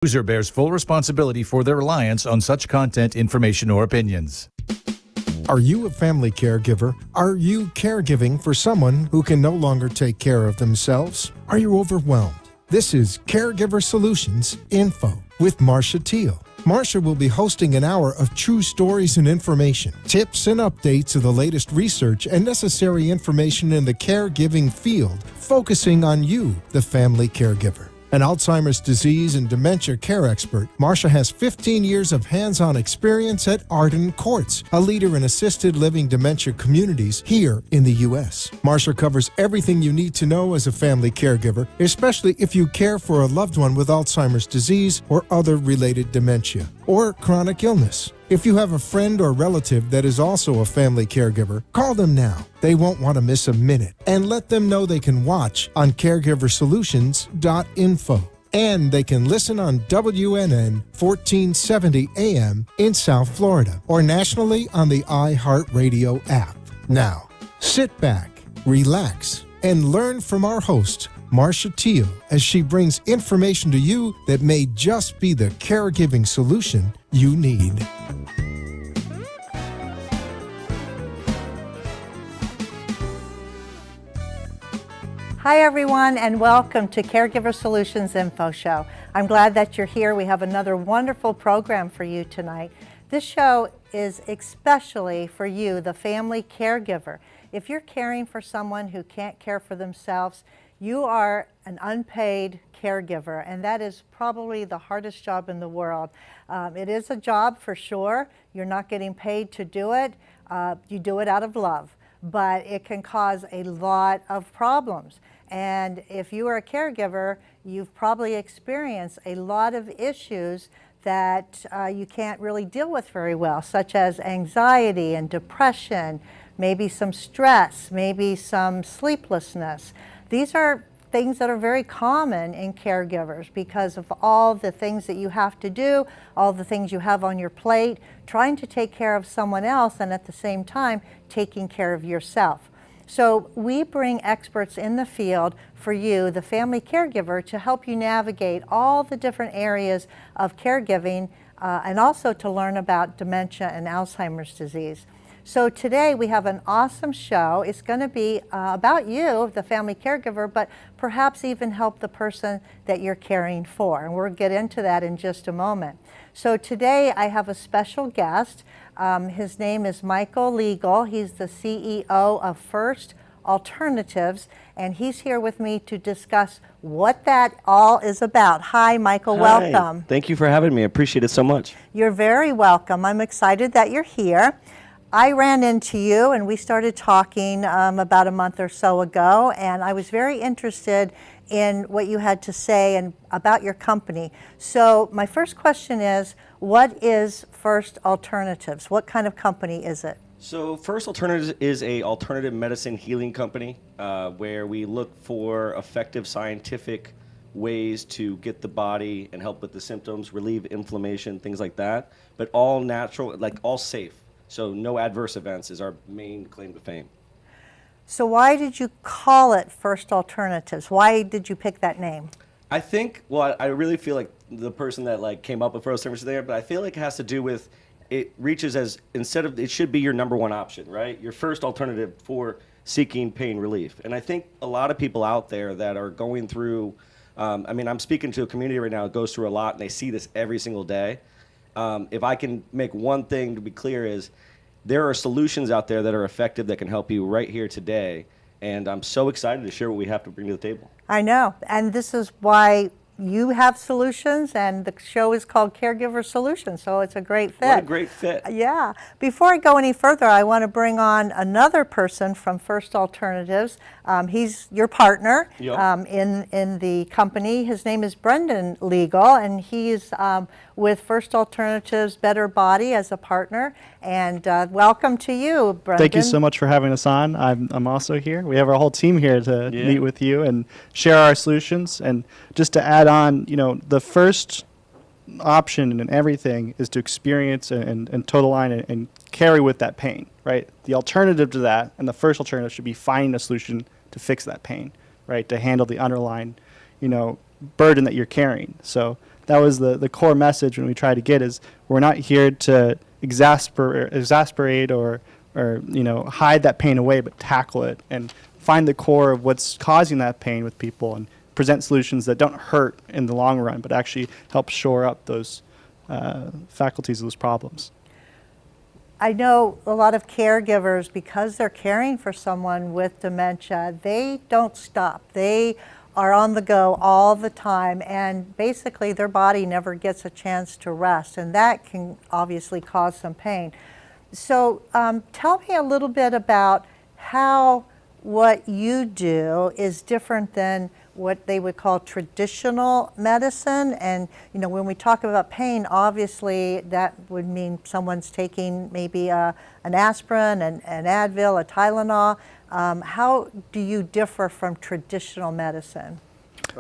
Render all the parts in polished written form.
User bears full responsibility for their reliance on such content, information, or opinions. Are you a family caregiver? Are you caregiving for someone who can no longer take care of themselves? Are you overwhelmed? This is Caregiver Solutions Info with Marcia Teele. Marcia will be hosting an hour of true stories and information, tips and updates of the latest research and necessary information in the caregiving field, focusing on you, the family caregiver. An Alzheimer's disease and dementia care expert, Marcia has 15 years of hands-on experience at Arden Courts, a leader in assisted living dementia communities here in the U.S. Marcia covers everything you need to know as a family caregiver, especially if you care for a loved one with Alzheimer's disease or other related dementia or chronic illness. If you have a friend or relative that is also a family caregiver, call them now. They won't want to miss a minute. And let them know they can watch on caregiversolutions.info. And they can listen on WNN 1470 AM in South Florida or nationally on the iHeartRadio app. Now, sit back, relax, and learn from our host, Marcia Teele, as she brings information to you that may just be the caregiving solution you need. Hi everyone, and welcome to Caregiver Solutions Info Show. I'm glad that you're here. We have another wonderful program for you tonight. This show is especially for you, the family caregiver. If you're caring for someone who can't care for themselves, you are an unpaid caregiver, and that is probably the hardest job in the world. It is a job for sure. You're not getting paid to do it. You do it out of love, but it can cause a lot of problems. And if you are a caregiver, you've probably experienced a lot of issues that you can't really deal with very well, such as anxiety and depression, maybe some stress, maybe some sleeplessness. These are things that are very common in caregivers because of all the things that you have to do, all the things you have on your plate, trying to take care of someone else and at the same time taking care of yourself. So we bring experts in the field for you, the family caregiver, to help you navigate all the different areas of caregiving and also to learn about dementia and Alzheimer's disease. So today we have an awesome show. It's going to be about you, the family caregiver, but perhaps even help the person that you're caring for. And we'll get into that in just a moment. So today I have a special guest. His name is Michael Legel. He's the CEO of First Alternatives, and he's here with me to discuss what that all is about. Hi, Michael. Hi. Welcome. Thank you for having me. I appreciate it so much. You're very welcome. I'm excited that you're here. I ran into you and we started talking about a month or so ago, and I was very interested in what you had to say and about your company. So my first question is, what is First Alternatives? What kind of company is it? So First Alternatives is a alternative medicine healing company where we look for effective scientific ways to get the body and help with the symptoms, relieve inflammation, things like that, but all natural, like all safe. So no adverse events is our main claim to fame. So why did you call it First Alternatives? Why did you pick that name? I think, well, I really feel like the person that came up with First Alternatives there, but I feel like it has to do with, it reaches as, instead of, it should be your number one option, right? Your first alternative for seeking pain relief. And I think a lot of people out there that are going through, I'm speaking to a community right now that goes through a lot and they see this every single day. If I can make one thing to be clear is there are solutions out there that are effective that can help you right here today. And I'm so excited to share what we have to bring to the table. I know. And this is why you have solutions, and the show is called Caregiver Solutions, so it's a great fit. What a great fit. Yeah. Before I go any further, I want to bring on another person from First Alternatives. He's your partner in the company. His name is Brendan Legel, and he's with First Alternatives Better Body as a partner. And welcome to you, Brendan. Thank you so much for having us on. I'm also here. We have our whole team here to meet with you and share our solutions. And just to add on, the first option in everything is to experience and total line and carry with that pain, right? The alternative to that, and the first alternative should be finding a solution to fix that pain, right? To handle the underlying, burden that you're carrying. So that was the core message when we try to get is we're not here to exasperate or hide that pain away, but tackle it and find the core of what's causing that pain with people and present solutions that don't hurt in the long run, but actually help shore up those faculties of those problems. I know a lot of caregivers, because they're caring for someone with dementia, they don't stop. They are on the go all the time, and basically their body never gets a chance to rest, and that can obviously cause some pain. So tell me a little bit about how what you do is different than what they would call traditional medicine. And when we talk about pain, obviously that would mean someone's taking maybe an aspirin, an Advil, a Tylenol. How do you differ from traditional medicine?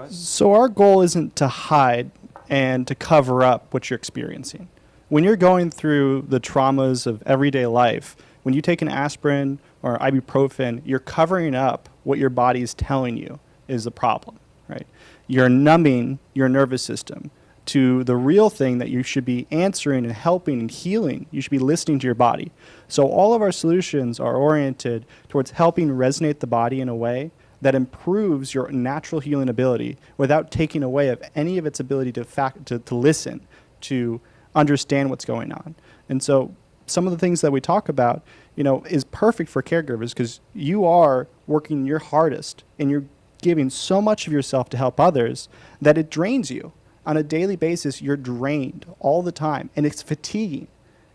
So our goal isn't to hide and to cover up what you're experiencing. When you're going through the traumas of everyday life, when you take an aspirin or ibuprofen, you're covering up what your body is telling you is the problem, right? You're numbing your nervous system to the real thing that you should be answering and helping and healing. You should be listening to your body. So all of our solutions are oriented towards helping resonate the body in a way that improves your natural healing ability without taking away of any of its ability to listen, to understand what's going on. And so some of the things that we talk about, is perfect for caregivers because you are working your hardest and you're giving so much of yourself to help others that it drains you. On a daily basis, you're drained all the time, and it's fatiguing,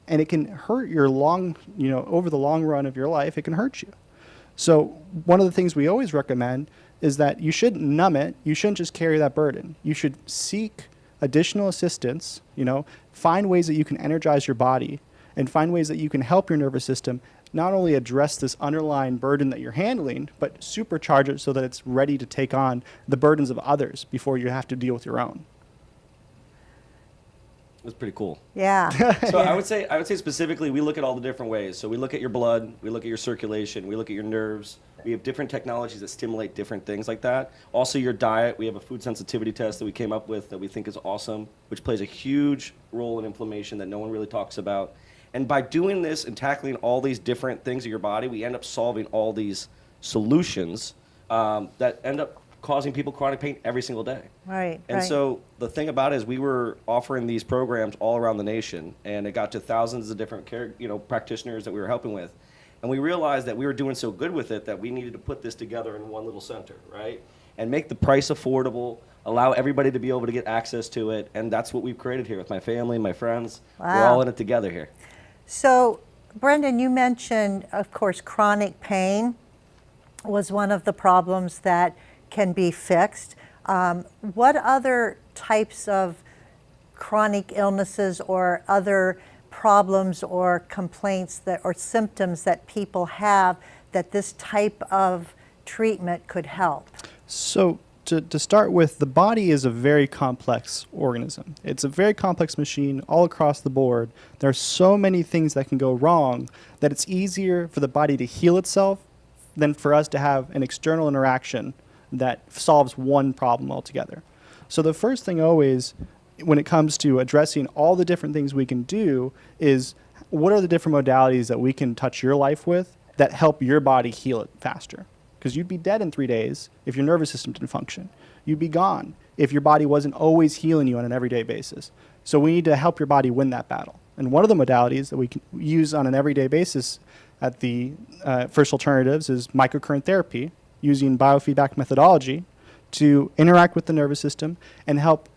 and it can hurt your over the long run of your life, it can hurt you. So one of the things we always recommend is that you shouldn't numb it. You shouldn't just carry that burden. You should seek additional assistance, find ways that you can energize your body and find ways that you can help your nervous system not only address this underlying burden that you're handling, but supercharge it so that it's ready to take on the burdens of others before you have to deal with your own. That's pretty cool. Yeah. So I would say specifically, we look at all the different ways. So we look at your blood, we look at your circulation, we look at your nerves. We have different technologies that stimulate different things like that. Also your diet, we have a food sensitivity test that we came up with that we think is awesome, which plays a huge role in inflammation that no one really talks about. And by doing this and tackling all these different things of your body, we end up solving all these solutions that end up causing people chronic pain every single day. Right. And so the thing about it is we were offering these programs all around the nation, and it got to thousands of different practitioners that we were helping with. And we realized that we were doing so good with it that we needed to put this together in one little center, right? And make the price affordable, allow everybody to be able to get access to it. And that's what we've created here with my family, my friends. Wow. We're all in it together here. So, Brendan, you mentioned, of course, chronic pain was one of the problems that can be fixed. What other types of chronic illnesses or other problems or complaints or symptoms that people have that this type of treatment could help? So to start with, the body is a very complex organism. It's a very complex machine all across the board. There are so many things that can go wrong that it's easier for the body to heal itself than for us to have an external interaction that solves one problem altogether. So the first thing always, when it comes to addressing all the different things we can do, is what are the different modalities that we can touch your life with that help your body heal it faster? Because you'd be dead in 3 days if your nervous system didn't function. You'd be gone if your body wasn't always healing you on an everyday basis. So we need to help your body win that battle. And one of the modalities that we can use on an everyday basis at the First Alternatives is microcurrent therapy, using biofeedback methodology to interact with the nervous system and help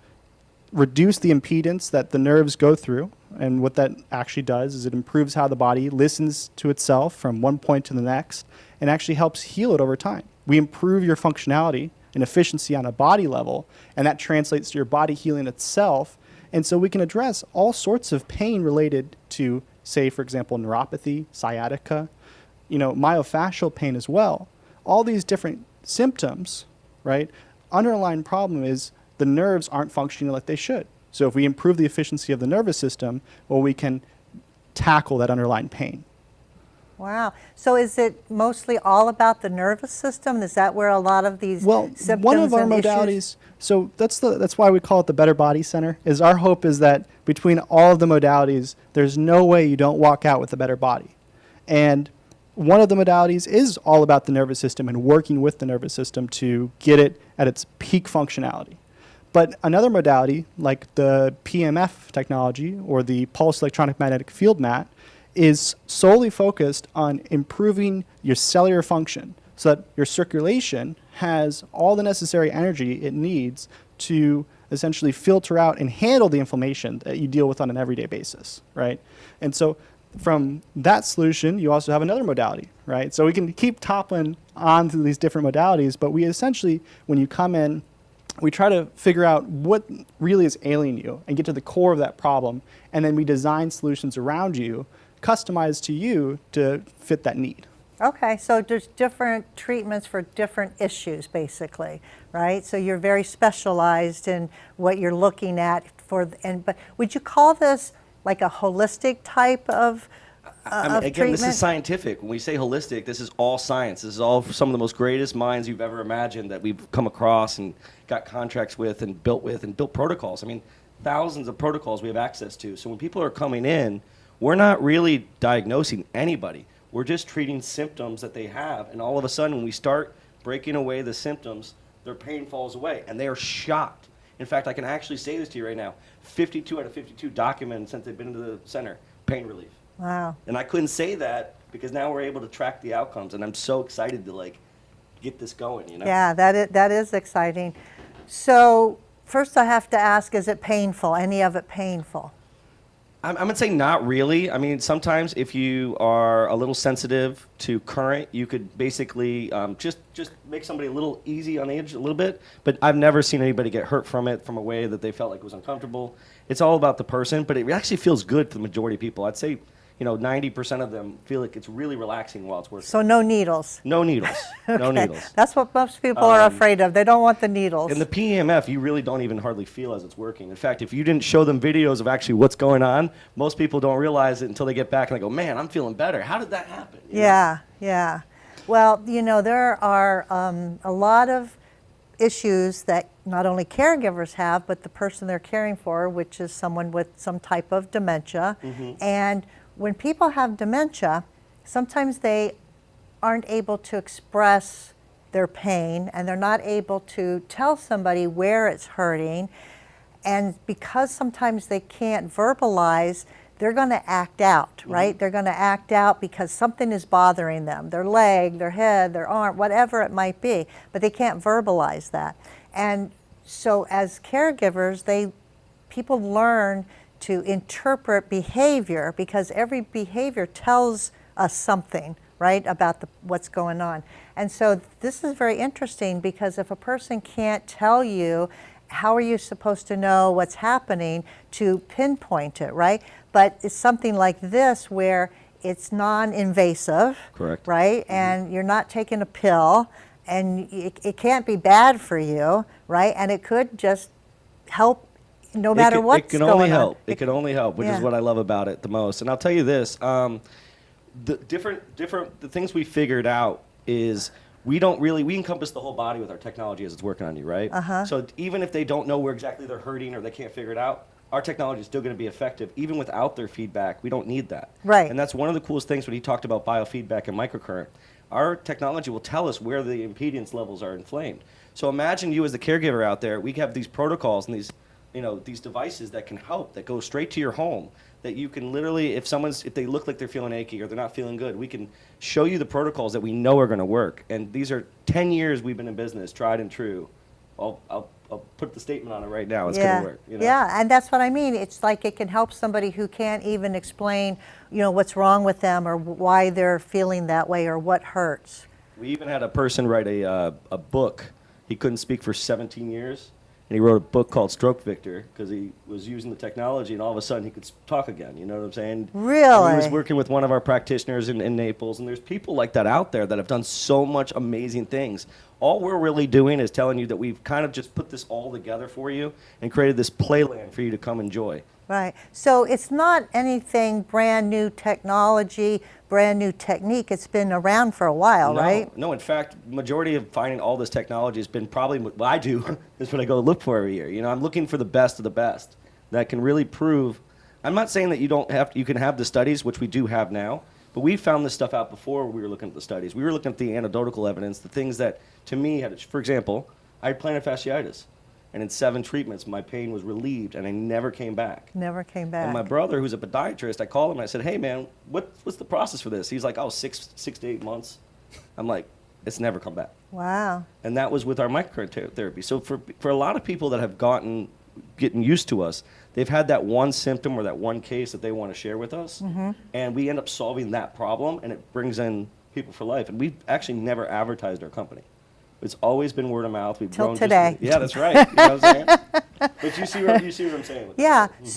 reduce the impedance that the nerves go through. And what that actually does is it improves how the body listens to itself from one point to the next and actually helps heal it over time. We improve your functionality and efficiency on a body level, and that translates to your body healing itself. And so we can address all sorts of pain related to, say, for example, neuropathy, sciatica, myofascial pain as well. All these different symptoms, right? Underlying problem is the nerves aren't functioning like they should. So if we improve the efficiency of the nervous system, well, we can tackle that underlying pain. Wow. So is it mostly all about the nervous system? Is that where a lot of these Well, symptoms one of our and issues? modalities, so that's why we call it the Better Body Center, is our hope is that between all of the modalities, there's no way you don't walk out with a better body. And one of the modalities is all about the nervous system and working with the nervous system to get it at its peak functionality. But another modality, like the PMF technology or the pulse electronic magnetic field mat, is solely focused on improving your cellular function so that your circulation has all the necessary energy it needs to essentially filter out and handle the inflammation that you deal with on an everyday basis, right? And so from that solution, you also have another modality, right? So we can keep toppling on to these different modalities, but we essentially, when you come in, we try to figure out what really is ailing you and get to the core of that problem, and then we design solutions around you, customized to you to fit that need. Okay, so there's different treatments for different issues, basically, right? So you're very specialized in what you're looking at but would you call this like a holistic type of again, treatment? this is scientific. When we say holistic, this is all science. This is all some of the most greatest minds you've ever imagined that we've come across and got contracts with and built protocols. I mean, thousands of protocols we have access to. So when people are coming in, we're not really diagnosing anybody. We're just treating symptoms that they have. And all of a sudden, when we start breaking away the symptoms, their pain falls away. And they are shocked. In fact, I can actually say this to you right now. 52 out of 52 documented since they've been to the center, pain relief. Wow. And I couldn't say that because now we're able to track the outcomes. And I'm so excited to get this going, you know? Yeah, that is exciting. So first I have to ask, is it painful? Any of it painful? I'm going to say not really. I mean, sometimes if you are a little sensitive to current, you could basically just make somebody a little easy on the edge a little bit. But I've never seen anybody get hurt from it from a way that they felt like it was uncomfortable. It's all about the person, but it actually feels good for the majority of people. I'd say 90% of them feel like it's really relaxing while it's working. So no needles? No needles. No Okay. needles. That's what most people are afraid of. They don't want the needles. In the PEMF, you really don't even hardly feel as it's working. In fact, if you didn't show them videos of actually what's going on, most people don't realize it until they get back and they go, man, I'm feeling better. How did that happen? You know? Yeah. Well, there are a lot of issues that not only caregivers have, but the person they're caring for, which is someone with some type of dementia. And when people have dementia, sometimes they aren't able to express their pain and they're not able to tell somebody where it's hurting. And because sometimes they can't verbalize, they're going to act out, right? They're going to act out because something is bothering them, their leg, their head, their arm, whatever it might be, but they can't verbalize that. And so as caregivers, people learn to interpret behavior because every behavior tells us something, right, about what's going on. And so this is very interesting because if a person can't tell you, how are you supposed to know what's happening to pinpoint it, right? But it's something like this where it's non-invasive, Correct. right? And you're not taking a pill and it can't be bad for you, right? And it could just help no matter what's it can going only on. help. It can only help, which Yeah. is what I love about it the most. And I'll tell you this: the things we figured out is we encompass the whole body with our technology as it's working on you, right? So even if they don't know where exactly they're hurting or they can't figure it out, our technology is still going to be effective even without their feedback. We don't need that. Right. And that's one of the coolest things when he talked about biofeedback and microcurrent. Our technology will tell us where the impedance levels are inflamed. So imagine you as the caregiver out there. We have these protocols and these devices that can help, that go straight to your home, that you can literally, if they look like they're feeling achy or they're not feeling good, we can show you the protocols that we know are going to work. And these are 10 years we've been in business, tried and true. I'll put the statement on it right now. It's going to work. Yeah, and that's what I mean. It's like it can help somebody who can't even explain, what's wrong with them or why they're feeling that way or what hurts. We even had a person write a book. He couldn't speak for 17 years. And he wrote a book called Stroke Victor because he was using the technology and all of a sudden he could talk again. You know what I'm saying? Really? And he was working with one of our practitioners in Naples. And there's people like that out there that have done so much amazing things, All we're really doing is telling you that we've kind of just put this all together for you and created this playland for you to come enjoy. Right. So it's not anything brand new technology, brand new technique. It's been around for a while, right? No, in fact, majority of finding all this technology has been probably what I do is what I go look for every year. You know, I'm looking for the best of the best that can really prove. I'm not saying that you can have the studies, which we do have now, but we found this stuff out before we were looking at the studies. We were looking at the anecdotal evidence, the things that, to me, for example, I had plantar fasciitis. And in 7 treatments, my pain was relieved, and I never came back. Never came back. And my brother, who's a podiatrist, I called him and I said, hey, man, what's the process for this? He's like, oh, 6 to 8 months. I'm like, it's never come back. Wow. And that was with our microcurrent therapy. So for a lot of people that have getting used to us, they've had that one symptom or that one case that they want to share with us, and we end up solving that problem, and it brings in people for life. And we've actually never advertised our company. It's always been word of mouth. We've Till grown today. Yeah, that's right. You know what I'm saying? But you see what I'm saying with Yeah. that.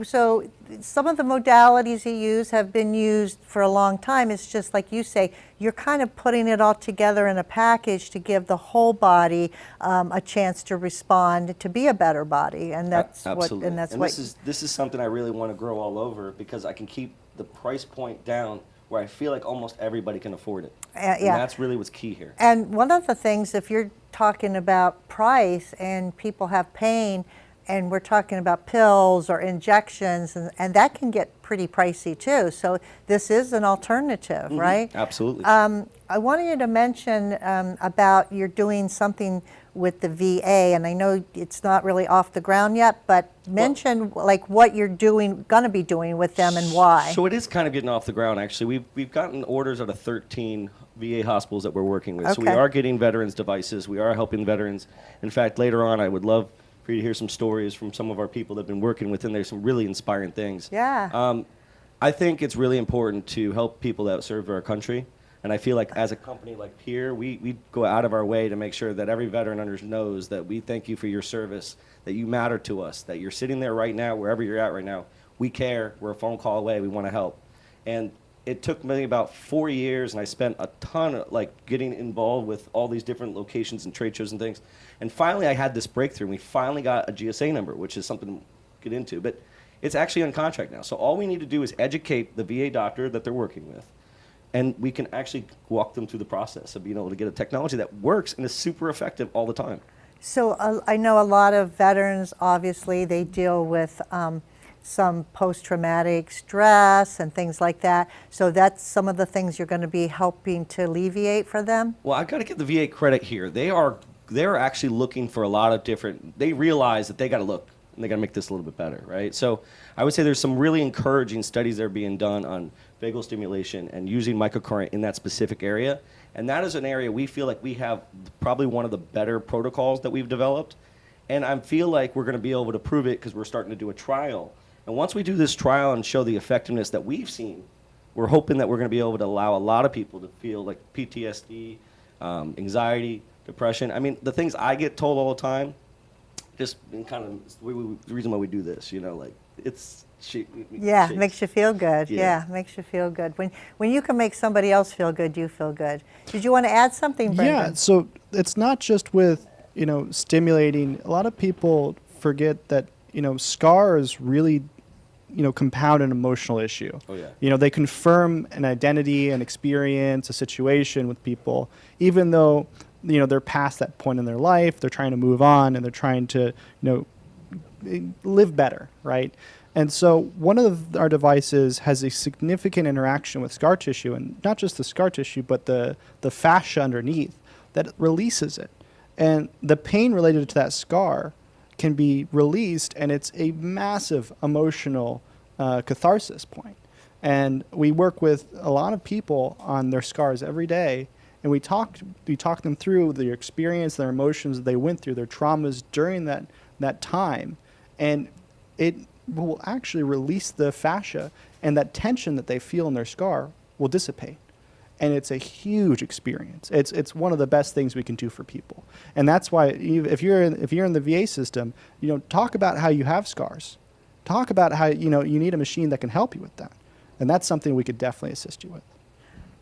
So some of the modalities you use have been used for a long time. It's just like you say, you're kind of putting it all together in a package to give the whole body a chance to respond, to be a better body, and that's Absolutely. what. This is something I really want to grow all over because I can keep the price point down where I feel like almost everybody can afford it. And yeah. that's really what's key here. And one of the things, if you're talking about price and people have pain, and we're talking about pills or injections, and that can get pretty pricey too. So this is an alternative, right? Absolutely. I wanted you to mention about you're doing something with the VA, and I know it's not really off the ground yet, but mention like what you're going to be doing with them and why. So it is kind of getting off the ground, actually. We've gotten orders out of 13 VA hospitals that we're working with. So we Okay. are getting veterans devices. We are helping veterans. In fact, later on, I would love for you to hear some stories from some of our people that have been working within there, some really inspiring things. Yeah. I think it's really important to help people that serve our country. And I feel like as a company like here, we go out of our way to make sure that every veteran knows that we thank you for your service, that you matter to us, that you're sitting there right now, wherever you're at right now. We care. We're a phone call away. We want to help. And it took me about 4 years, and I spent a ton of getting involved with all these different locations and trade shows and things. And finally, I had this breakthrough. And we finally got a GSA number, which is something to get into. But it's actually on contract now. So all we need to do is educate the VA doctor that they're working with. And we can actually walk them through the process of being able to get a technology that works and is super effective all the time. So I know a lot of veterans, obviously, they deal with some post-traumatic stress and things like that. So that's some of the things you're going to be helping to alleviate for them? Well, I've got to give the VA credit here. They're actually looking for a lot of different, they realize that they got to look and they got to make this a little bit better, right? So I would say there's some really encouraging studies that are being done on vagal stimulation and using microcurrent in that specific area. And that is an area we feel like we have probably one of the better protocols that we've developed. And I feel like we're going to be able to prove it because we're starting to do a trial. And once we do this trial and show the effectiveness that we've seen, we're hoping that we're going to be able to allow a lot of people to feel like PTSD, anxiety, depression. I mean, the things I get told all the time, just kind of the reason why we do this, you know, like it's Yeah, makes you feel good. Yeah. Yeah, makes you feel good. When you can make somebody else feel good, you feel good. Did you want to add something, Brendan? Yeah, so it's not just with, stimulating. A lot of people forget that, scars really, compound an emotional issue. Oh, yeah. They confirm an identity, an experience, a situation with people, even though, they're past that point in their life, they're trying to move on and they're trying to, live better, right? And so one of our devices has a significant interaction with scar tissue, and not just the scar tissue, but the fascia underneath that releases it. And the pain related to that scar can be released, and it's a massive emotional catharsis point. And we work with a lot of people on their scars every day, and we talk them through their experience, their emotions that they went through, their traumas during that time, and it will actually release the fascia, and that tension that they feel in their scar will dissipate. And it's a huge experience. It's one of the best things we can do for people. And that's why if you're in the VA system, talk about how you have scars. Talk about how you need a machine that can help you with that. And that's something we could definitely assist you with.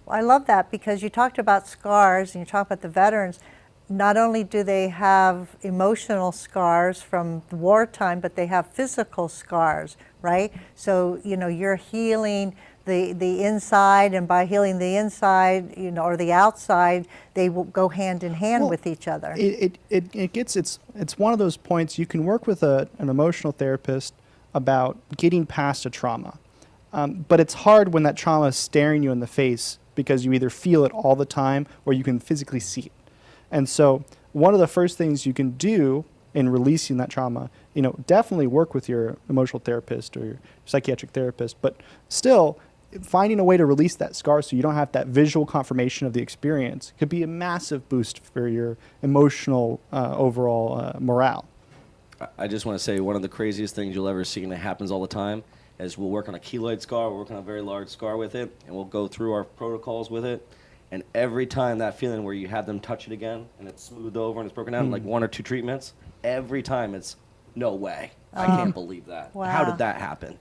Well, I love that because you talked about scars and you talked about the veterans, not only do they have emotional scars from wartime, but they have physical scars, right? So, you're healing the inside, and by healing the inside, or the outside, they will go hand in hand with each other. It's one of those points you can work with an emotional therapist about getting past a trauma. But it's hard when that trauma is staring you in the face because you either feel it all the time or you can physically see it. And so one of the first things you can do in releasing that trauma, definitely work with your emotional therapist or your psychiatric therapist, but still finding a way to release that scar so you don't have that visual confirmation of the experience could be a massive boost for your emotional overall morale. I just want to say one of the craziest things you'll ever see, and it happens all the time, is we'll work on a keloid scar, we'll work on a very large scar with it, and we'll go through our protocols with it. And every time that feeling where you have them touch it again and it's smoothed over and it's broken down, like 1 or 2 treatments, every time it's, no way. I can't believe that. Wow. How did that happen?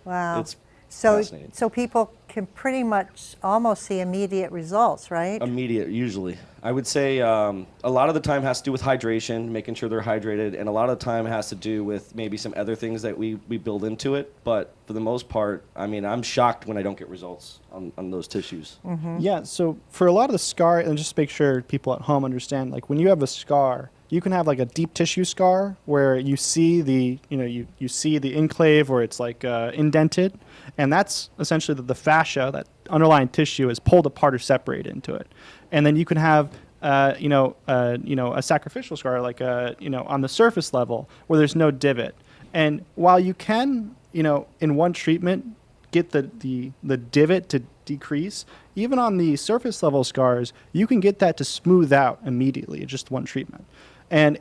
Wow. It's So, fascinating. so people can pretty much almost see immediate results, right? Immediate, usually. I would say a lot of the time has to do with hydration, making sure they're hydrated, and a lot of the time has to do with maybe some other things that we build into it. But for the most part, I mean, I'm shocked when I don't get results on those tissues. Yeah, so for a lot of the scar, and just make sure people at home understand, like when you have a scar, you can have like a deep tissue scar where you see the, you see the enclave where it's like indented, and that's essentially the fascia, that underlying tissue is pulled apart or separated into it. And then you can have, a sacrificial scar, like on the surface level where there's no divot. And while you can, in one treatment get the divot to decrease, even on the surface level scars, you can get that to smooth out immediately in just one treatment. And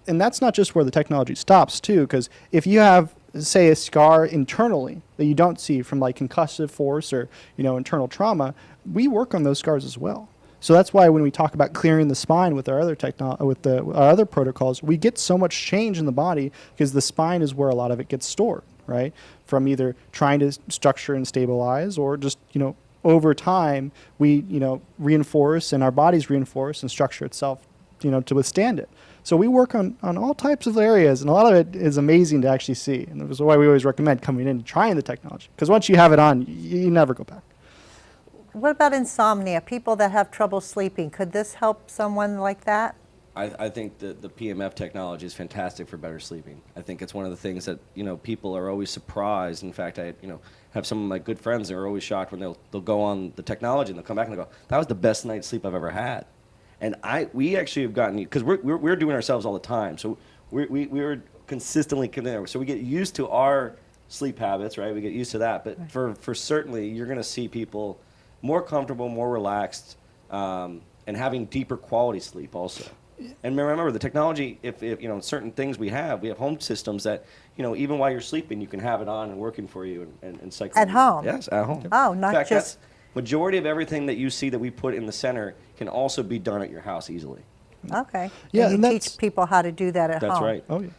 that's not just where the technology stops too, because if you have, say, a scar internally that you don't see from like concussive force or internal trauma, we work on those scars as well. So that's why when we talk about clearing the spine with our other our other protocols, we get so much change in the body because the spine is where a lot of it gets stored, right? From either trying to structure and stabilize or just over time we reinforce, and our bodies reinforce and structure itself to withstand it. So we work on all types of areas, and a lot of it is amazing to actually see. And that's why we always recommend coming in and trying the technology, because once you have it on, you never go back. What about insomnia? People that have trouble sleeping, could this help someone like that? I think the PMF technology is fantastic for better sleeping. I think it's one of the things that people are always surprised. In fact, I have some of my good friends that are always shocked when they'll go on the technology and they'll come back and they go, "That was the best night's sleep I've ever had." And we actually have gotten, because we're doing ourselves all the time, so we're consistently there. So we get used to our sleep habits, right? We get used to that. But for certainly, you're going to see people more comfortable, more relaxed, and having deeper quality sleep also. And remember, the technology, if certain things we have home systems that, even while you're sleeping, you can have it on and working for you and cycle. At home? Yes, at home. Oh, not in fact, just... majority of everything that you see that we put in the center can also be done at your house easily. Okay. Yeah, and you and teach people how to do that at home. That's right. Oh, yeah.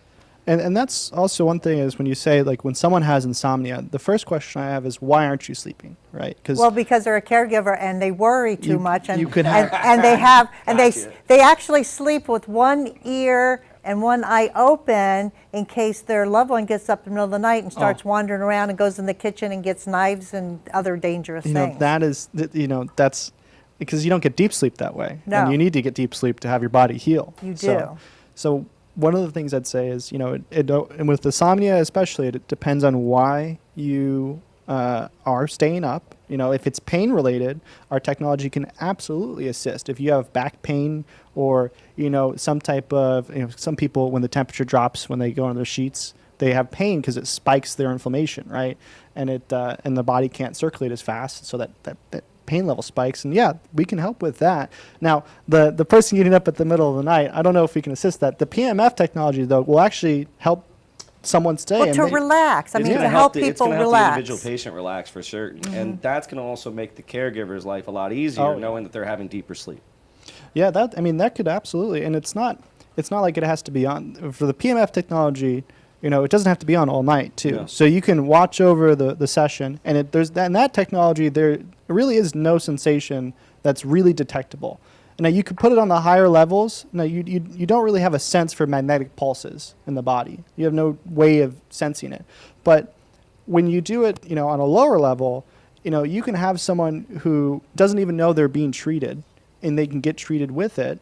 And that's also one thing is when you say, like, when someone has insomnia, the first question I have is, why aren't you sleeping, right? Well, because they're a caregiver and they worry too much, and you could have- and they have and Gotcha. they actually sleep with one ear and one eye open in case their loved one gets up in the middle of the night and starts wandering around and goes in the kitchen and gets knives and other dangerous things. That's because you don't get deep sleep that way. No. And you need to get deep sleep to have your body heal. You So do. one of the things I'd say is, and with insomnia especially, it depends on why you are staying up. If it's pain related, our technology can absolutely assist. If you have back pain or, some type of, some people, when the temperature drops, when they go on their sheets, they have pain because it spikes their inflammation, right? And and the body can't circulate as fast, so that pain level spikes, and we can help with that. Now, the person getting up at the middle of the night, I don't know if we can assist that. The PMF technology, though, will actually help someone stay. Well, to relax. I mean, It's to gonna help it's people gonna help relax. the individual patient relax for certain, and that's going to also make the caregiver's life a lot easier, knowing that they're having deeper sleep. Yeah, that could absolutely, and it's not like it has to be on for the PMF technology. It doesn't have to be on all night too. Yeah. So you can watch over the session, and there's that technology. There really is no sensation that's really detectable. Now you could put it on the higher levels. Now you don't really have a sense for magnetic pulses in the body. You have no way of sensing it. But when you do it, on a lower level, you can have someone who doesn't even know they're being treated, and they can get treated with it.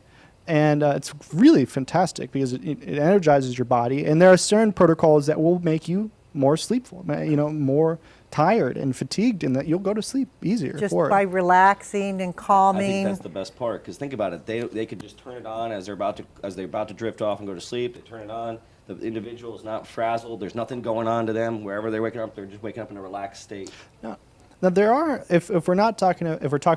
And it's really fantastic because it energizes your body. And there are certain protocols that will make you more sleepful, more tired and fatigued, and that you'll go to sleep easier. Just for by it. relaxing and I calming. think that's the best part, because think about it. They could just turn it on as they're about to drift off and go to sleep. They turn it on. The individual is not frazzled. There's nothing going on to them. Wherever they're waking up, they're just waking up in a relaxed state. Now there are, if we're talking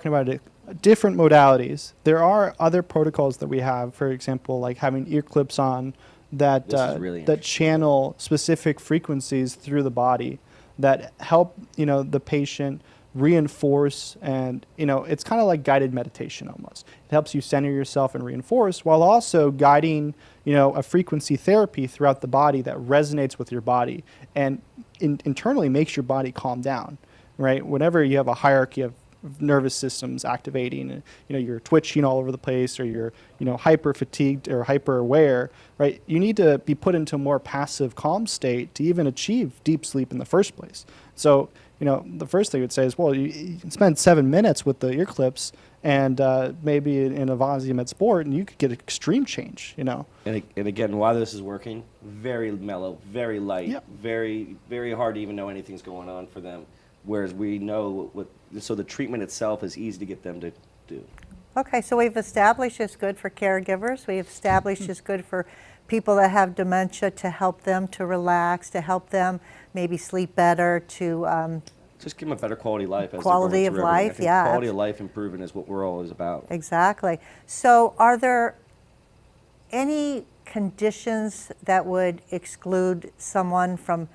about it, different modalities, there are other protocols that we have. For example, like having ear clips on that This is really that channel specific frequencies through the body that help the patient reinforce, and it's kind of like guided meditation almost. It helps you center yourself and reinforce, while also guiding a frequency therapy throughout the body that resonates with your body and internally makes your body calm down. Right? Whenever you have a hierarchy of nervous systems activating, and you're twitching all over the place, or you're hyper fatigued or hyper aware, right? You need to be put into a more passive, calm state to even achieve deep sleep in the first place. So the first thing I would say is, well, you spend 7 minutes with the ear clips, and maybe in a Vasiamed Sport, and you could get extreme change. And again, why this is working, very mellow, very light, Yep. very, very hard to even know anything's going on for them. Whereas we know so the treatment itself is easy to get them to do. Okay, so we've established it's good for caregivers. We've established it's good for people that have dementia, to help them to relax, to help them maybe sleep better, to Just give them a better quality of life. Quality of life, I think yeah. Quality of life improvement is what we're always about. exactly. So are there any conditions that would exclude someone from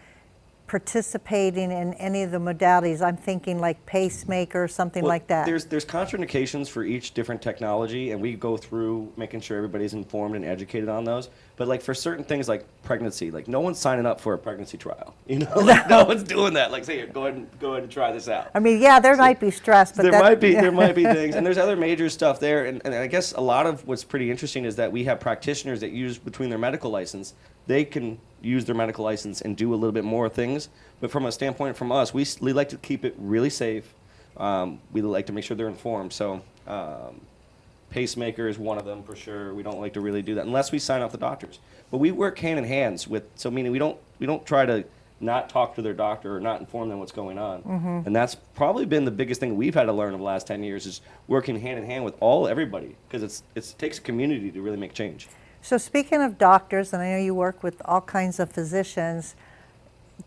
participating in any of the modalities? I'm thinking like pacemaker or something Well, like that. There's contraindications for each different technology, and we go through making sure everybody's informed and educated on those. But like for certain things like pregnancy, like no one's signing up for a pregnancy trial. Like no one's doing that. Like, say, here, go ahead and try this out. I mean, yeah, there might be stress, but there might be things, and there's other major stuff there. And I guess a lot of what's pretty interesting is that we have practitioners that use between their medical license, they can use their medical license and do a little bit more things. But from a standpoint from us, we like to keep it really safe. We like to make sure they're informed. So pacemaker is one of them for sure. We don't like to really do that unless we sign off the doctors. But we work hand in hands with, so meaning we don't try to not talk to their doctor or not inform them what's going on. Mm-hmm. And that's probably been the biggest thing we've had to learn over the last 10 years is working hand in hand with everybody, because it takes a community to really make change. So speaking of doctors, and I know you work with all kinds of physicians,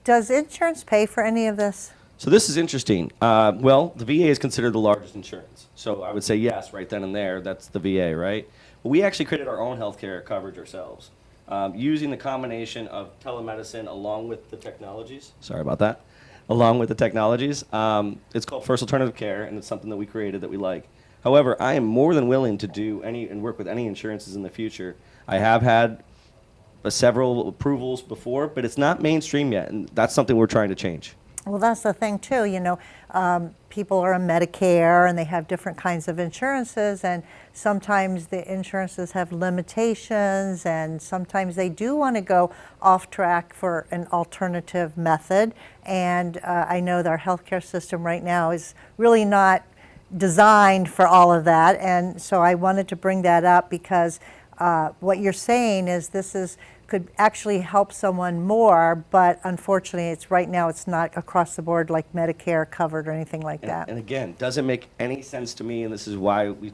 does insurance pay for any of this? So this is interesting. Well, the VA is considered the largest insurance. So I would say yes, right then and there, that's the VA, right? But we actually created our own healthcare coverage ourselves, using the combination of telemedicine along with the technologies. Sorry about that. Along with the technologies. It's called First Alternative Care, and it's something that we created that we like. However, I am more than willing to do and work with any insurances in the future. I have had several approvals before, but it's not mainstream yet, and that's something we're trying to change. Well, that's the thing too, people are on Medicare and they have different kinds of insurances, and sometimes the insurances have limitations, and sometimes they do want to go off track for an alternative method. And I know that our healthcare system right now is really not designed for all of that, and so I wanted to bring that up because what you're saying is could actually help someone more, but unfortunately right now it's not across the board like Medicare covered or anything like that. And again, doesn't make any sense to me, and this is why we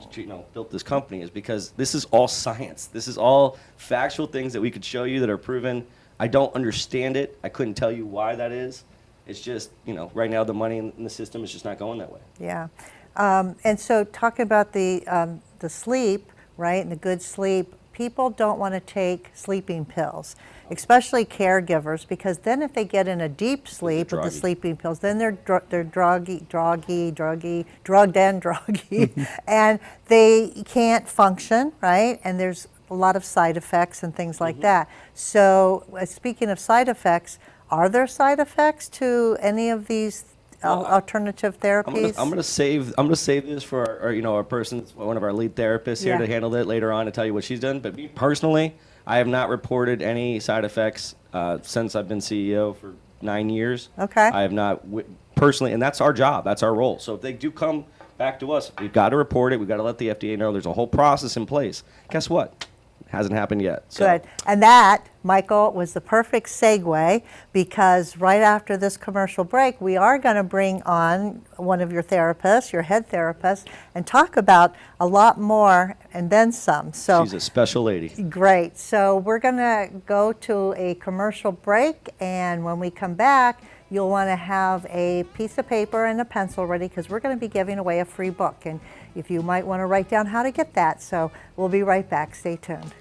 built this company, is because this is all science. This is all factual things that we could show you that are proven. I don't understand it. I couldn't tell you why that is. It's just, right now the money in the system is just not going that way. Yeah. And so talking about the sleep, right, and the good sleep, people don't want to take sleeping pills, especially caregivers, because then if they get in a deep sleep with the sleeping pills, then they're drugged and druggy, and they can't function, right? And there's a lot of side effects and things like that. So speaking of side effects, are there side effects to any of these alternative therapies? I'm gonna save this for our person, one of our lead therapists here Yeah. to handle it later on and tell you what she's done. But me personally, I have not reported any side effects since I've been CEO for 9 years. Okay. I have not personally, and that's our job, that's our role. So if they do come back to us, we've got to report it. We've got to let the FDA know. There's a whole process in place. Guess what? Hasn't happened yet. So. Good. And that, Michael, was the perfect segue, because right after this commercial break, we are going to bring on one of your therapists, your head therapist, and talk about a lot more and then some. So She's a special lady. great. So we're going to go to a commercial break, and when we come back, you'll want to have a piece of paper and a pencil ready, because we're going to be giving away a free book. And if you might want to write down how to get that. So we'll be right back. Stay tuned.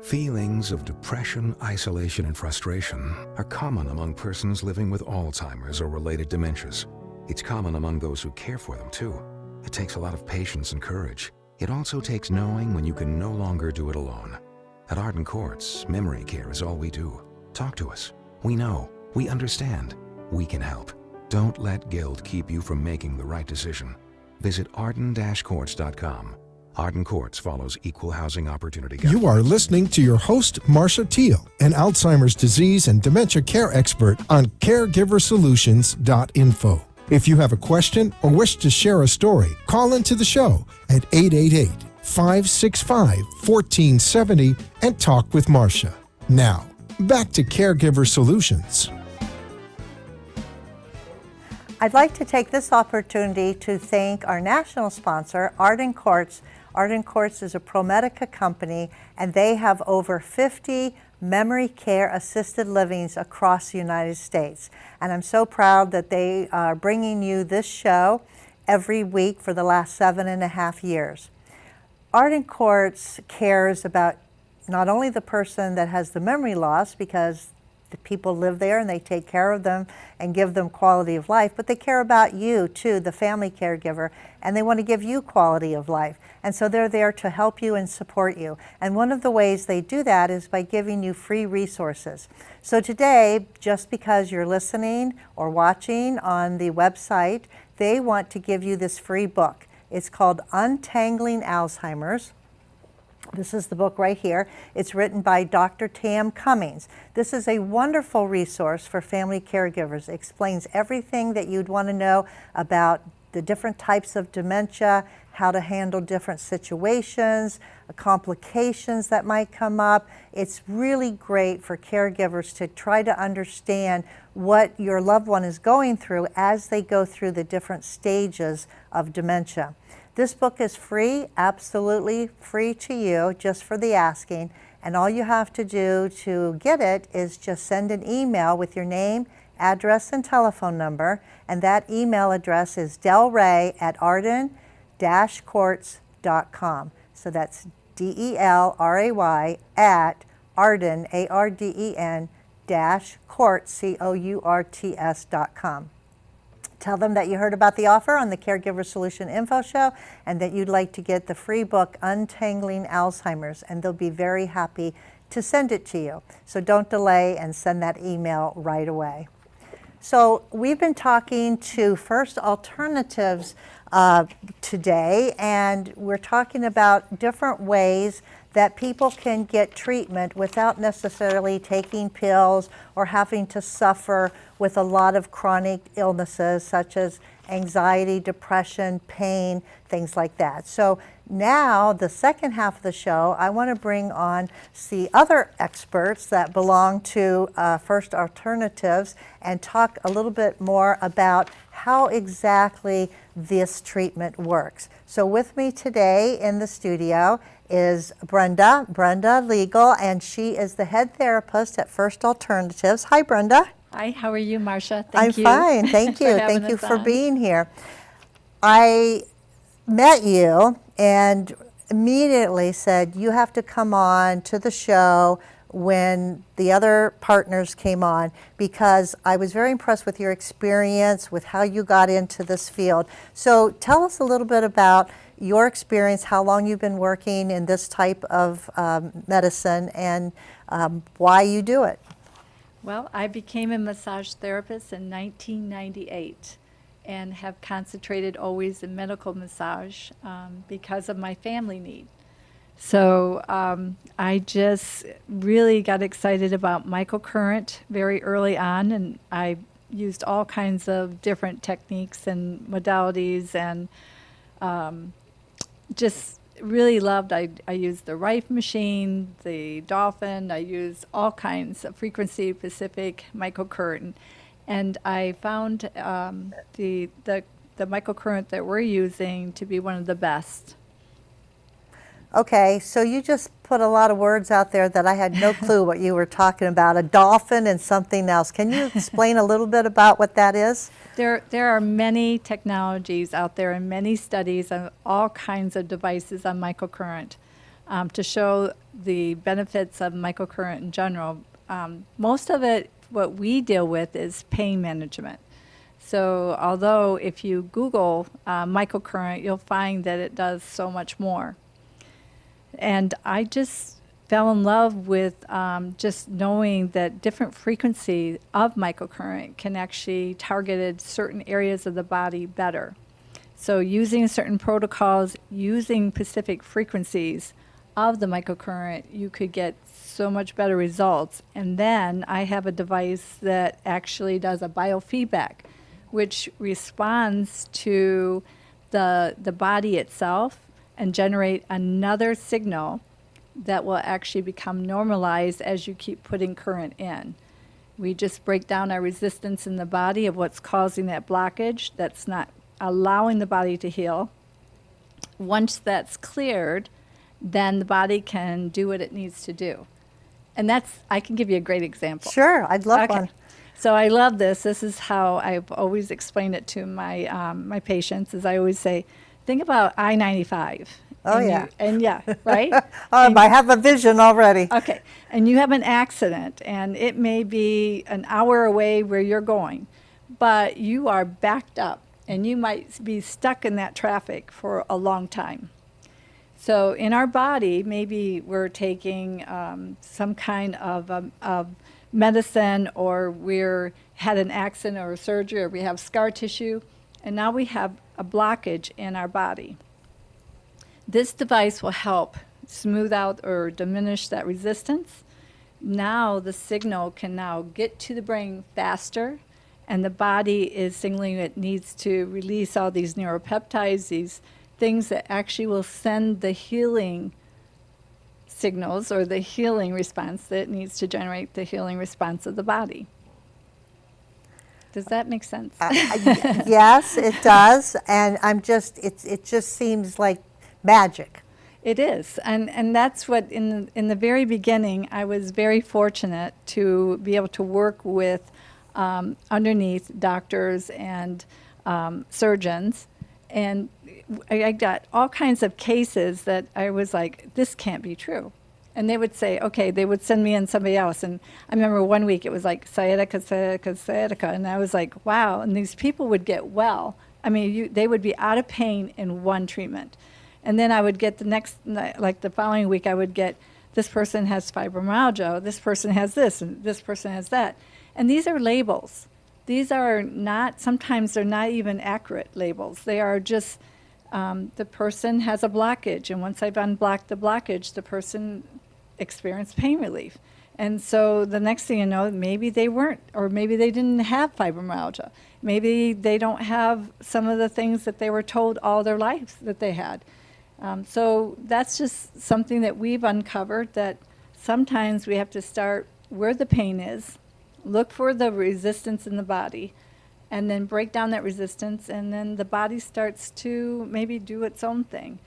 Feelings of depression, isolation, and frustration are common among persons living with Alzheimer's or related dementias. It's common among those who care for them, too. It takes a lot of patience and courage. It also takes knowing when you can no longer do it alone. At Arden Courts, memory care is all we do. Talk to us. We know. We understand. We can help. Don't let guilt keep you from making the right decision. Visit arden-courts.com. Arden Courts follows equal housing opportunity guidelines. You are listening to your host, Marcia Teele, an Alzheimer's disease and dementia care expert on caregiversolutions.info. If you have a question or wish to share a story, call into the show at 888-565-1470 and talk with Marcia. Now, back to Caregiver Solutions. I'd like to take this opportunity to thank our national sponsor, Arden Courts. Arden Courts is a ProMedica company, and they have over 50 memory care assisted livings across the United States. And I'm so proud that they are bringing you this show every week for the last 7.5 years. Arden Courts cares about not only the person that has the memory loss, because the people live there and they take care of them and give them quality of life, but they care about you too, the family caregiver, and they want to give you quality of life. And so they're there to help you and support you. And one of the ways they do that is by giving you free resources. So today, just because you're listening or watching on the website, they want to give you this free book. It's called Untangling Alzheimer's. This is the book right here. It's written by Dr. Tam Cummings. This is a wonderful resource for family caregivers. It explains everything that you'd want to know about the different types of dementia, how to handle different situations, complications that might come up. It's really great for caregivers to try to understand what your loved one is going through as they go through the different stages of dementia. This book is free, absolutely free to you, just for the asking. And all you have to do to get it is just send an email with your name, address, and telephone number. And that email address is delray@arden-courts.com. So that's DELRAY at Arden, ARDEN-courts, COURTS.com. Tell them that you heard about the offer on the Caregiver Solution Info Show and that you'd like to get the free book, Untangling Alzheimer's, and they'll be very happy to send it to you. So don't delay and send that email right away. So we've been talking to First Alternatives today, and we're talking about different ways that people can get treatment without necessarily taking pills or having to suffer with a lot of chronic illnesses such as anxiety, depression, pain, things like that. So now, the second half of the show, I want to bring on the other experts that belong to First Alternatives and talk a little bit more about how exactly this treatment works. So with me today in the studio is Brenda LEGEL, and she is the head therapist at First Alternatives. Hi, Brenda. Hi, how are you, Marcia? I'm fine, thank you. Thank you for being here. I met you and immediately said, you have to come on to the show. when the other partners came on, because I was very impressed with your experience, with how you got into this field. So tell us a little bit about your experience, how long you've been working in this type of medicine, and why you do it. Well, I became a massage therapist in 1998 and have concentrated always in medical massage because of my family need. So I just really got excited about microcurrent very early on, and I used all kinds of different techniques and modalities, and just really loved. I used the Rife machine, the Dolphin. I used all kinds of frequency Pacific microcurrent, and I found the microcurrent that we're using to be one of the best. Okay, so you just put a lot of words out there that I had no clue what you were talking about. A dolphin and something else. Can you explain a little bit about what that is? There are many technologies out there and many studies on all kinds of devices on microcurrent to show the benefits of microcurrent in general. Most of it, what we deal with, is pain management. So although if you Google microcurrent, you'll find that it does so much more. And I just fell in love with just knowing that different frequencies of microcurrent can actually target certain areas of the body better. So using certain protocols, using specific frequencies of the microcurrent, you could get so much better results. And then I have a device that actually does a biofeedback, which responds to the body itself and generate another signal that will actually become normalized as you keep putting current in. We just break down our resistance in the body of what's causing that blockage that's not allowing the body to heal. Once that's cleared, then the body can do what it needs to do. And I can give you a great example. Sure, I'd love one. So I love this. This is how I've always explained it to my my patients, is I always say, think about I-95. Oh, and yeah. Right? I have a vision already. Okay, and you have an accident, and it may be an hour away where you're going, but you are backed up, and you might be stuck in that traffic for a long time. So in our body, maybe we're taking some kind of medicine, or we're had an accident or a surgery, or we have scar tissue, and now we have a blockage in our body. This device will help smooth out or diminish that resistance. Now the signal can now get to the brain faster, and the body is signaling it needs to release all these neuropeptides, these things that actually will send the healing signals or the healing response that it needs to generate the healing response of the body. Does that make sense? Yes, it does, and it just seems like magic. It is, and that's what in the very beginning I was very fortunate to be able to work with underneath doctors and surgeons, and I got all kinds of cases that I was like, this can't be true. And they would say, okay, they would send me in somebody else. And I remember one week it was like sciatica, sciatica, sciatica. And I was like, wow. And these people would get well. I mean, they would be out of pain in one treatment. And then I would get the following week, I would get, this person has fibromyalgia, this person has this, and this person has that. And these are labels. These are not, sometimes they're not even accurate labels. They are just, the person has a blockage. And once I've unblocked the blockage, the person experienced pain relief. And so the next thing you know, maybe they weren't, or maybe they didn't have fibromyalgia. Maybe they don't have some of the things that they were told all their lives that they had. So that's just something that we've uncovered, that sometimes we have to start where the pain is, look for the resistance in the body, and then break down that resistance, and then the body starts to maybe do its own thing.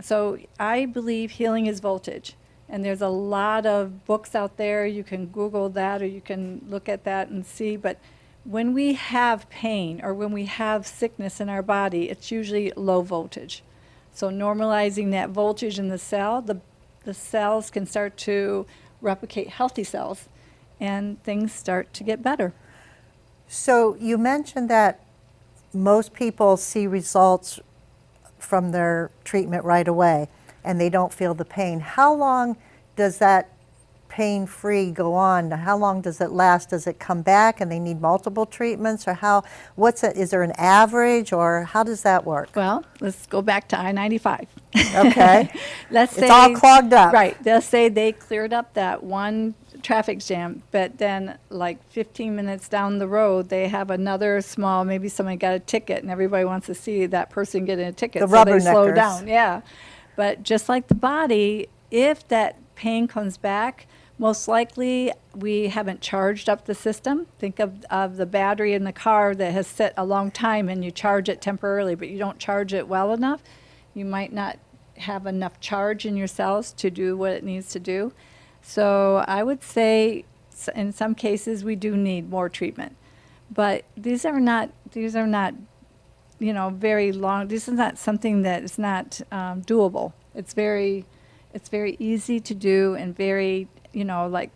So I believe healing is voltage. And there's a lot of books out there. You can Google that, or you can look at that and see. But when we have pain or when we have sickness in our body, it's usually low voltage. So normalizing that voltage in the cell, the cells can start to replicate healthy cells, and things start to get better. So you mentioned that most people see results from their treatment right away and they don't feel the pain. How long does that pain-free go on? How long does it last? Does it come back and they need multiple treatments, or is there an average, or how does that work? Well, let's go back to I-95. Okay. Let's say It's all clogged up. Right. They'll say they cleared up that one traffic jam, but then like 15 minutes down the road, they have another small, maybe somebody got a ticket and everybody wants to see that person getting a ticket. The so they slow rubberneckers. down. Yeah. But just like the body, if that pain comes back, most likely we haven't charged up the system. Think of the battery in the car that has set a long time and you charge it temporarily, but you don't charge it well enough. You might not have enough charge in your cells to do what it needs to do. So I would say in some cases we do need more treatment. But these are not very long. This is not something that is not doable. It's very easy to do, and very, like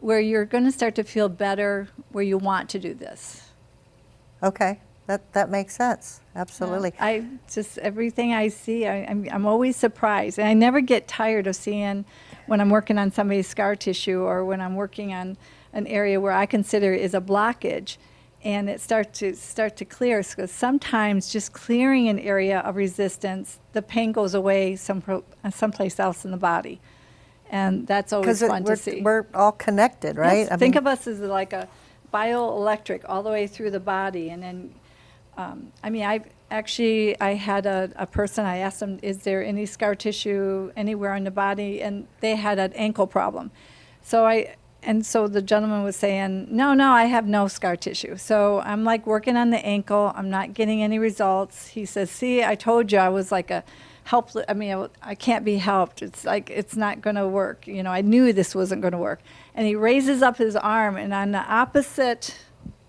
where you're going to start to feel better where you want to do this. Okay, that makes sense. Absolutely. I just, everything I see, I'm always surprised. And I never get tired of seeing when I'm working on somebody's scar tissue, or when I'm working on an area where I consider is a blockage, and it starts to clear. Because sometimes just clearing an area of resistance, the pain goes away someplace else in the body. And that's always fun to see. We're all connected, right? Yes, think of us as like a bioelectric all the way through the body. And then, I had a person, I asked them, is there any scar tissue anywhere on the body? And they had an ankle problem. So the gentleman was saying, no, I have no scar tissue. So I'm like working on the ankle. I'm not getting any results. He says, see, I told you I was like a helpless. I can't be helped. It's like, it's not going to work. I knew this wasn't going to work. And he raises up his arm, and on the opposite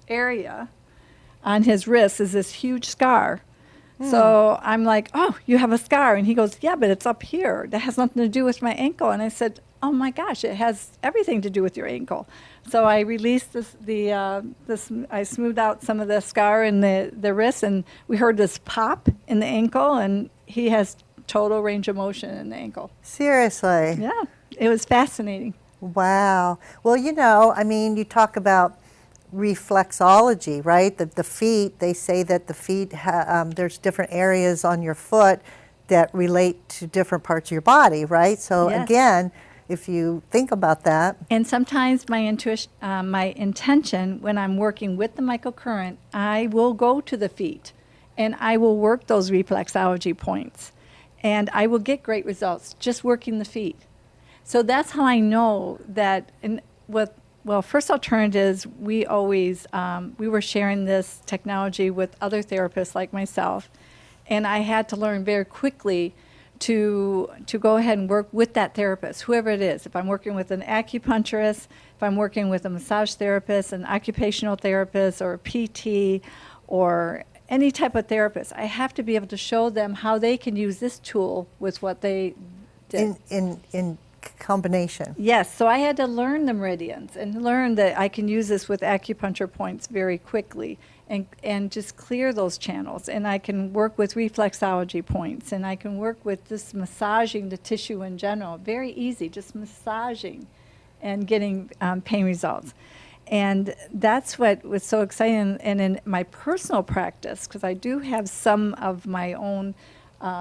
area on his wrist is this huge scar. So I'm like, oh, you have a scar. And he goes, yeah, but it's up here. That has nothing to do with my ankle. And I said, oh my gosh, it has everything to do with your ankle. So I released I smoothed out some of the scar in the wrist, and we heard this pop in the ankle, and he has total range of motion in the ankle. Seriously? Yeah, it was fascinating. Wow. Well, you talk about reflexology, right? The feet, they say that the feet, there's different areas on your foot that relate to different parts of your body, right? So Yes. Again, if you think about that. And sometimes my intention when I'm working with the microcurrent, I will go to the feet and I will work those reflexology points, and I will get great results just working the feet. So that's how I know that. First Alternatives, we always we were sharing this technology with other therapists like myself, and I had to learn very quickly to go ahead and work with that therapist, whoever it is. If I'm working with an acupuncturist, if I'm working with a massage therapist, an occupational therapist, or a PT, or any type of therapist, I have to be able to show them how they can use this tool with what they did. In combination. Yes, so I had to learn the meridians and learn that I can use this with acupuncture points very quickly and just clear those channels. And I can work with reflexology points, and I can work with just massaging the tissue in general. Very easy, just massaging and getting pain results. And that's what was so exciting. And in my personal practice, because I do have some of my own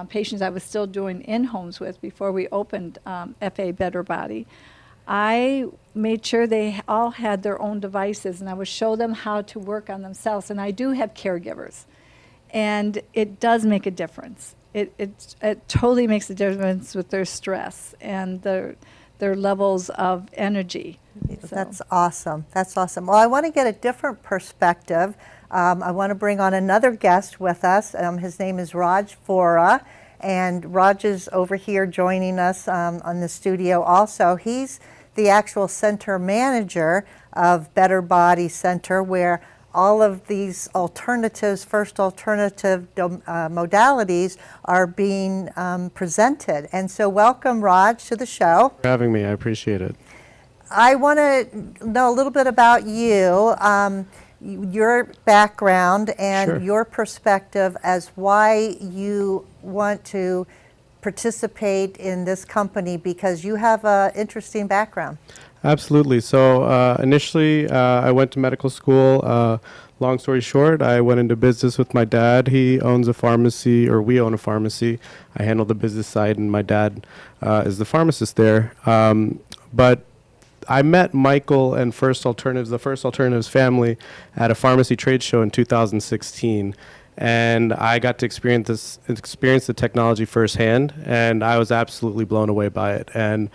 patients I was still doing in-homes with before we opened FA Better Body, I made sure they all had their own devices, and I would show them how to work on themselves. And I do have caregivers, and it does make a difference. It totally makes a difference with their stress and their levels of energy. So. That's awesome. That's awesome. Well, I want to get a different perspective. I want to bring on another guest with us. His name is Raj VORA, and Raj is over here joining us on the studio also. He's the actual center manager of Better Body Center, where all of these first alternative modalities are being presented. And so welcome, Raj, to the show. For having me. I appreciate it. I want to know a little bit about you, your background, and Sure. your perspective as why you want to participate in this company, because you have an interesting background. Absolutely. So initially, I went to medical school. Long story short, I went into business with my dad. He owns a pharmacy, or we own a pharmacy. I handle the business side, and my dad is the pharmacist there. But I met Michael and the First Alternatives family at a pharmacy trade show in 2016. And I got to experience the technology firsthand, and I was absolutely blown away by it. And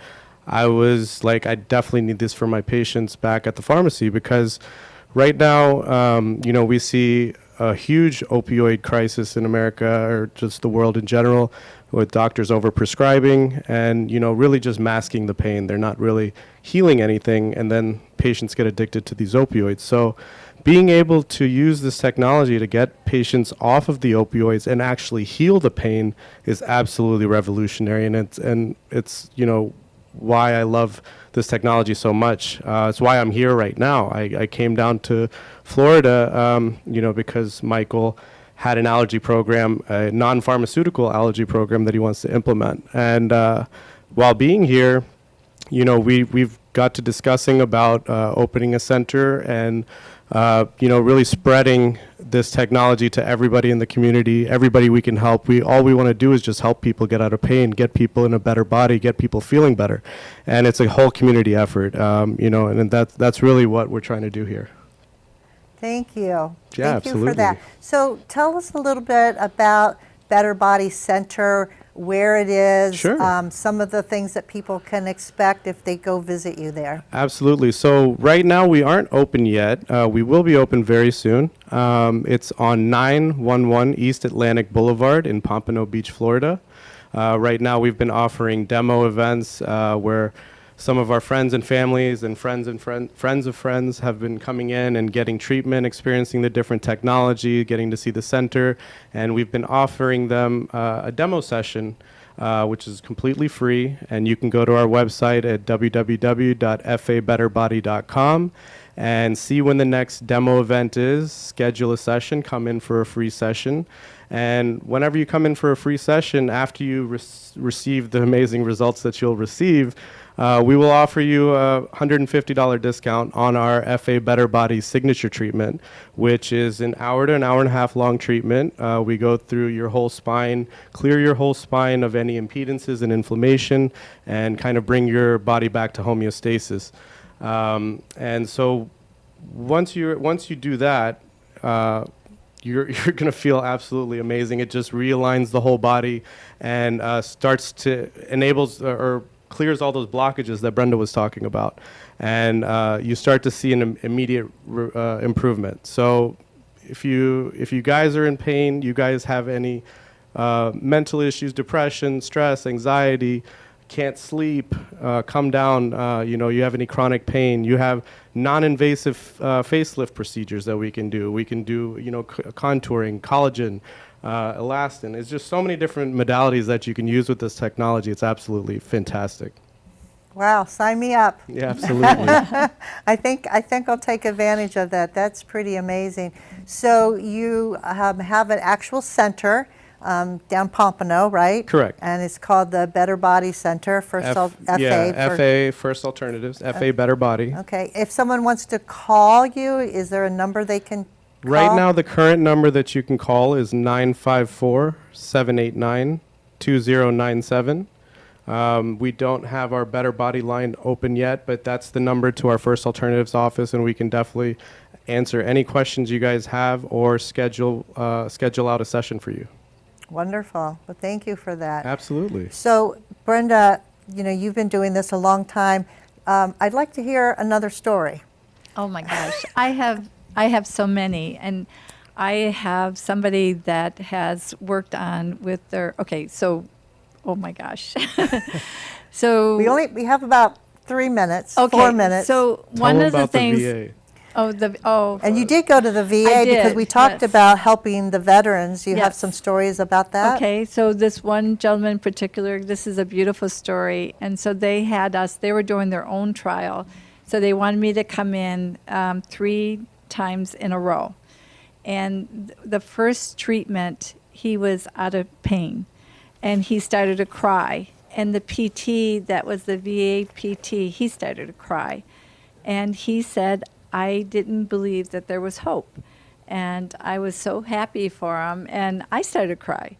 I was like, I definitely need this for my patients back at the pharmacy, because right now, we see a huge opioid crisis in America, or just the world in general, with doctors overprescribing and, really just masking the pain. They're not really healing anything, and then patients get addicted to these opioids. So being able to use this technology to get patients off of the opioids and actually heal the pain is absolutely revolutionary, and it's why I love this technology so much. It's why I'm here right now. I came down to Florida, because Michael had an allergy program, a non-pharmaceutical allergy program that he wants to implement. And while being here, we've got to discussing about opening a center and really spreading this technology to everybody in the community, everybody we can help. All we want to do is just help people get out of pain, get people in a better body, get people feeling better. And it's a whole community effort, and that's really what we're trying to do here. Thank you. Yeah, Thank you absolutely. for that. So tell us a little bit about Better Body Center, where it is, Sure. some of the things that people can expect if they go visit you there. Absolutely. So right now we aren't open yet. We will be open very soon. It's on 911 East Atlantic Boulevard in Pompano Beach, Florida. Right now we've been offering demo events where some of our friends and families and friends of friends have been coming in and getting treatment, experiencing the different technology, getting to see the center. And we've been offering them a demo session, which is completely free. And you can go to our website at www.fabetterbody.com and see when the next demo event is, schedule a session, come in for a free session. And whenever you come in for a free session, after you receive the amazing results that you'll receive, we will offer you a $150 discount on our FA Better Body signature treatment, which is an hour to an hour and a half long treatment. We go through your whole spine, clear your whole spine of any impedances and inflammation, and kind of bring your body back to homeostasis. And so once you do that, you're going to feel absolutely amazing. It just realigns the whole body and starts to enables or clears all those blockages that Brenda was talking about, and you start to see an immediate improvement. So if you guys are in pain, you guys have any mental issues, depression, stress, anxiety, can't sleep, come down, you have any chronic pain, you have non-invasive facelift procedures that we can do. We can do, contouring, collagen, elastin. It's just so many different modalities that you can use with this technology. It's absolutely fantastic. Wow, sign me up. Yeah, absolutely. I think I'll take advantage of that. That's pretty amazing. So you have an actual center down Pompano, right? Correct. And it's called the Better Body Center, FA. FA, First Alternatives, FA Better Body. Okay. If someone wants to call you, is there a number they can call? Right now, the current number that you can call is 954-789-2097. We don't have our Better Body line open yet, but that's the number to our First Alternatives office, and we can definitely answer any questions you guys have or schedule out a session for you. Wonderful. Well, thank you for that. Absolutely. So, Brenda, you've been doing this a long time. I'd like to hear another story. Oh my gosh, I have so many, and I have somebody that has worked on with their. Okay, so, oh my gosh, so We have about 3 minutes, okay, 4 minutes. So Tell one them of the about things. VA. And you did go to the VA I because did, we talked yes. about helping the veterans. You have Yes. some stories about that? Okay, so this one gentleman in particular, this is a beautiful story. And so they were doing their own trial. So they wanted me to come in 3 times in a row. And the first treatment, he was out of pain and he started to cry. And the PT, that was the VA PT, he started to cry. And he said, I didn't believe that there was hope. And I was so happy for him, and I started to cry.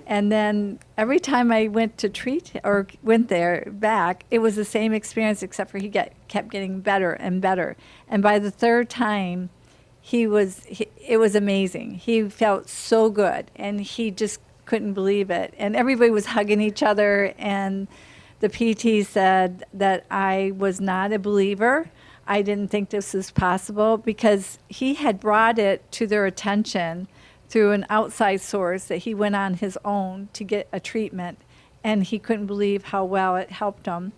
And then every time I went to treat or went there back, it was the same experience, except for he kept getting better and better. And by the 3rd time, it was amazing. He felt so good, and he just couldn't believe it. And everybody was hugging each other, and the PT said that I was not a believer. I didn't think this was possible because he had brought it to their attention through an outside source that he went on his own to get a treatment, and he couldn't believe how well it helped him.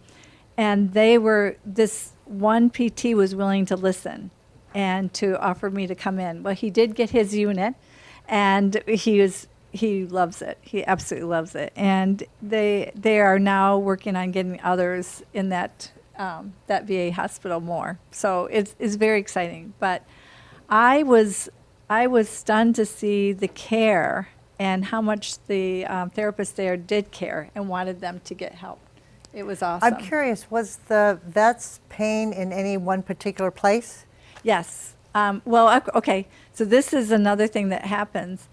And this one PT was willing to listen and to offer me to come in. Well, he did get his unit, and he loves it. He absolutely loves it. And they are now working on getting others in that VA hospital more. So it's very exciting. But I was stunned to see the care and how much the therapist there did care and wanted them to get help. It was awesome. I'm curious, was the vet's pain in any one particular place? Yes. Okay. So this is another thing that happens.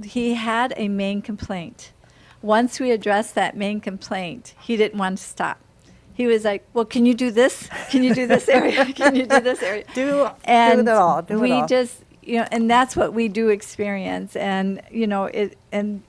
He had a main complaint. Once we addressed that main complaint, he didn't want to stop. He was like, well, can you do this? Can you do this area? Can you do this area? Do it all. Do it all. Just, and that's what we do experience. And, and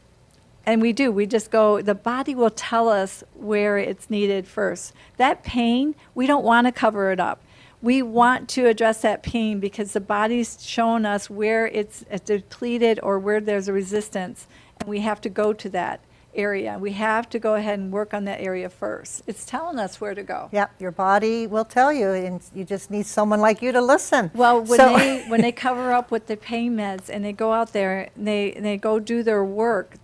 we do. We just go, the body will tell us where it's needed first. That pain, we don't want to cover it up. We want to address that pain because the body's shown us where it's depleted or where there's a resistance, and we have to go to that area. We have to go ahead and work on that area first. It's telling us where to go. Yep, your body will tell you, and you just need someone like you to listen. Well, when they cover up with the pain meds and they go out there and they go do their work,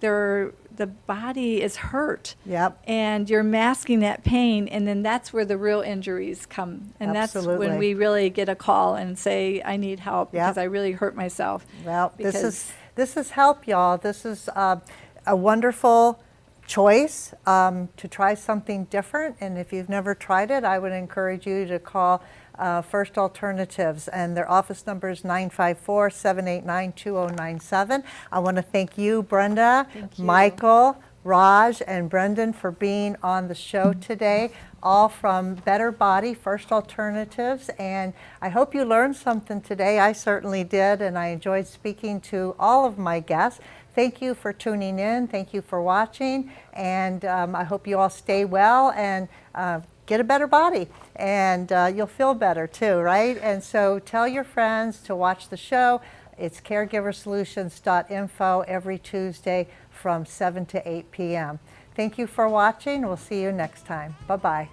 the body is hurt. Yep. And you're masking that pain, and then that's where the real injuries come. And Absolutely. That's when we really get a call and say, I need help Yep. because I really hurt myself. Well, this is help, y'all. This is a wonderful choice to try something different. And if you've never tried it, I would encourage you to call First Alternatives, and their office number is 954-789-2097. I want to thank you, Brenda, Michael, Raj, and Brendan for being on the show today, all from Better Body, First Alternatives. And I hope you learned something today. I certainly did, and I enjoyed speaking to all of my guests. Thank you for tuning in. Thank you for watching. And I hope you all stay well and get a better body. And you'll feel better too, right? And so tell your friends to watch the show. It's caregiversolutions.info every Tuesday from 7 to 8 p.m. Thank you for watching. We'll see you next time. Bye-bye.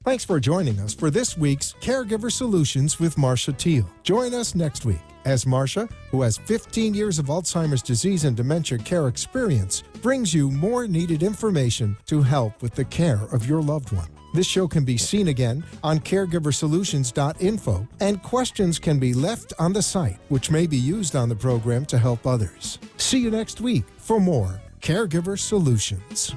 Thanks for joining us for this week's Caregiver Solutions with Marcia Teele. Join us next week as Marcia, who has 15 years of Alzheimer's disease and dementia care experience, brings you more needed information to help with the care of your loved one. This show can be seen again on caregiversolutions.info, and questions can be left on the site, which may be used on the program to help others. See you next week for more Caregiver Solutions.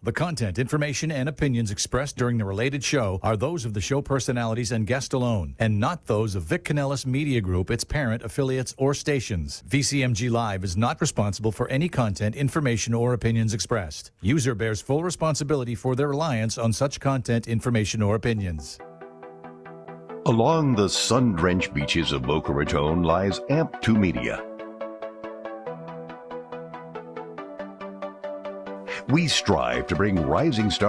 The content, information, and opinions expressed during the related show are those of the show personalities and guest alone, and not those of Vic Canellis Media Group, its parent, affiliates, or stations. VCMG Live is not responsible for any content, information, or opinions expressed. User bears full responsibility for their reliance on such content, information, or opinions. Along the sun-drenched beaches of Boca Raton lies AMP2 Media. We strive to bring rising stars